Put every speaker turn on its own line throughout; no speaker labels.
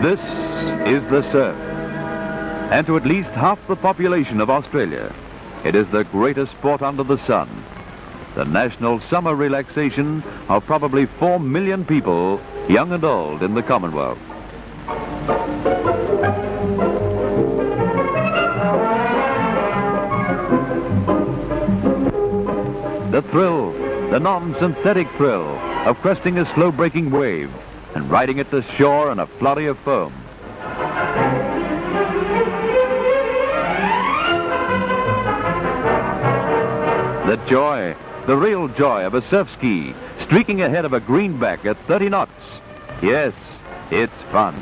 This is the surf, and to at least half the population of Australia, it is the greatest sport under the sun. The national summer relaxation of probably 4 million people, young and old, in the Commonwealth. The thrill, the non-synthetic thrill of cresting a slow-breaking wave and riding it to shore in a flurry of foam. The joy, the real joy of a surf ski streaking ahead of a greenback at 30 knots. Yes, it's fun.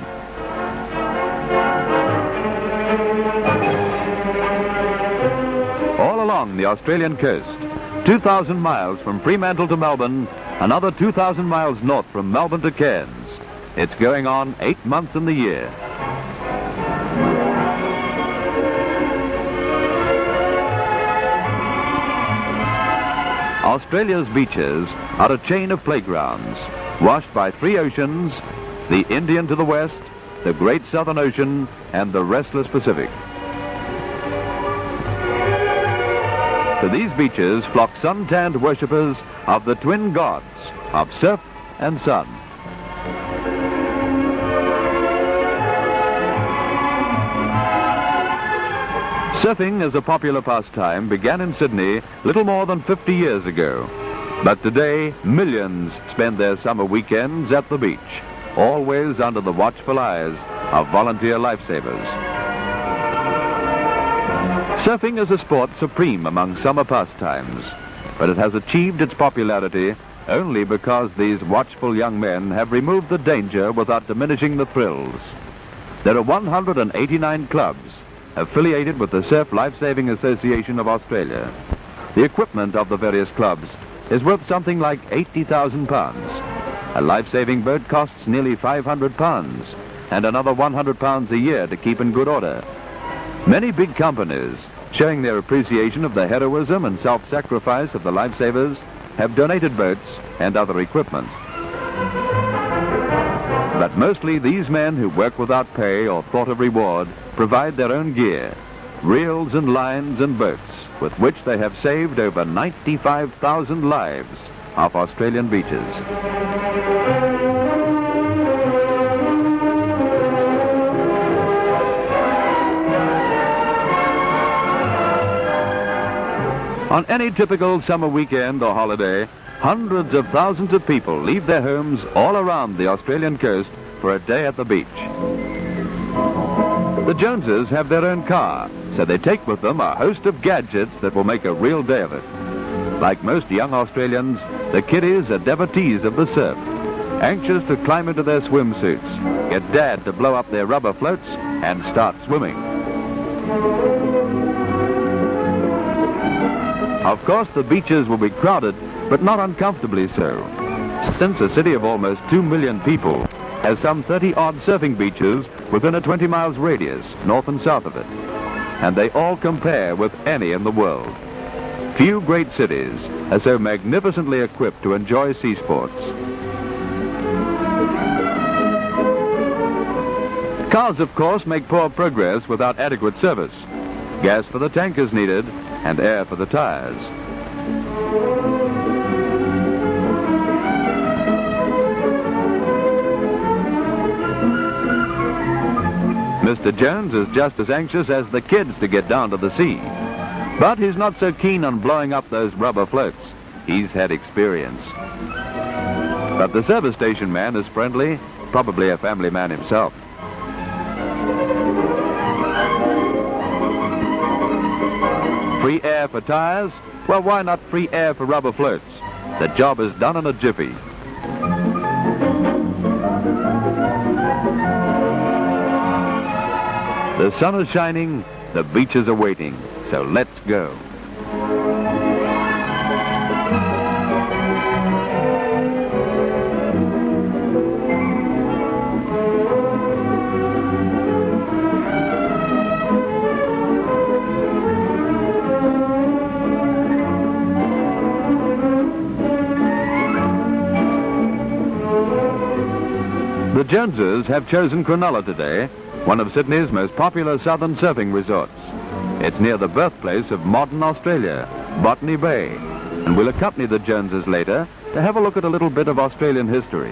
All along the Australian coast, 2,000 miles from Fremantle to Melbourne, another 2,000 miles north from Melbourne to Cairns. It's going on 8 months in the year. Australia's beaches are a chain of playgrounds, washed by 3 oceans, the Indian to the west, the Great Southern Ocean, and the restless Pacific. To these beaches flock sun-tanned worshippers of the twin gods of surf and sun. Surfing as a popular pastime began in Sydney little more than 50 years ago. But today, millions spend their summer weekends at the beach, always under the watchful eyes of volunteer lifesavers. Surfing is a sport supreme among summer pastimes, but it has achieved its popularity only because these watchful young men have removed the danger without diminishing the thrills. There are 189 clubs affiliated with the Surf Lifesaving Association of Australia. The equipment of the various clubs is worth something like £80,000. A life-saving boat costs nearly £500 and another £100 a year to keep in good order. Many big companies, showing their appreciation of the heroism and self-sacrifice of the lifesavers, have donated boats and other equipment. But mostly these men who work without pay or thought of reward provide their own gear, reels and lines and boats, with which they have saved over 95,000 lives off Australian beaches. On any typical summer weekend or holiday, hundreds of thousands of people leave their homes all around the Australian coast for a day at the beach. The Joneses have their own car, so they take with them a host of gadgets that will make a real day of it. Like most young Australians, the kiddies are devotees of the surf, anxious to climb into their swimsuits, get Dad to blow up their rubber floats, and start swimming. Of course, the beaches will be crowded, but not uncomfortably so, since a city of almost 2 million people has some 30-odd surfing beaches within a 20 miles radius, north and south of it. And they all compare with any in the world. Few great cities are so magnificently equipped to enjoy sea sports. Cars, of course, make poor progress without adequate service. Gas for the tank is needed, and air for the tires. Mr. Jones is just as anxious as the kids to get down to the sea. But he's not so keen on blowing up those rubber floats. He's had experience. But the service station man is friendly, probably a family man himself. Free air for tires? Well, why not free air for rubber floats? The job is done in a jiffy. The sun is shining, the beaches are waiting, so let's go. The Joneses have chosen Cronulla today, one of Sydney's most popular southern surfing resorts. It's near the birthplace of modern Australia, Botany Bay, and we'll accompany the Joneses later to have a look at a little bit of Australian history.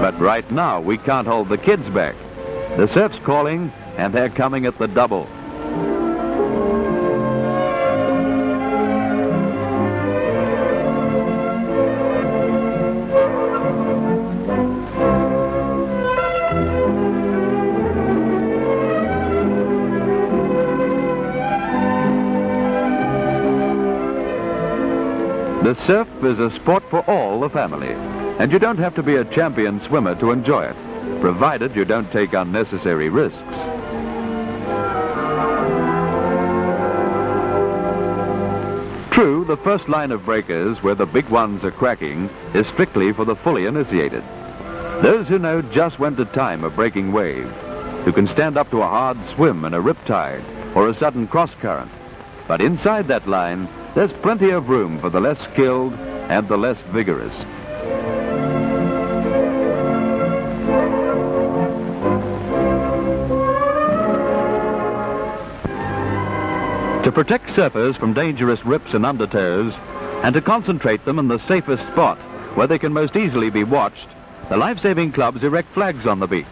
But right now, we can't hold the kids back. The surf's calling, and they're coming at the double. The surf is a sport for all the family, and you don't have to be a champion swimmer to enjoy it, provided you don't take unnecessary risks. True, the first line of breakers, where the big ones are cracking, is strictly for the fully initiated. Those who know just when to time a breaking wave, who can stand up to a hard swim in a riptide or a sudden cross-current. But inside that line, there's plenty of room for the less skilled and the less vigorous. To protect surfers from dangerous rips and undertows, and to concentrate them in the safest spot where they can most easily be watched, the life-saving clubs erect flags on the beach.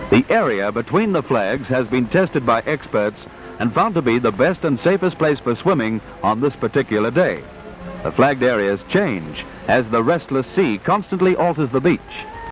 The area between the flags has been tested by experts and found to be the best and safest place for swimming on this particular day. The flagged areas change as the restless sea constantly alters the beach.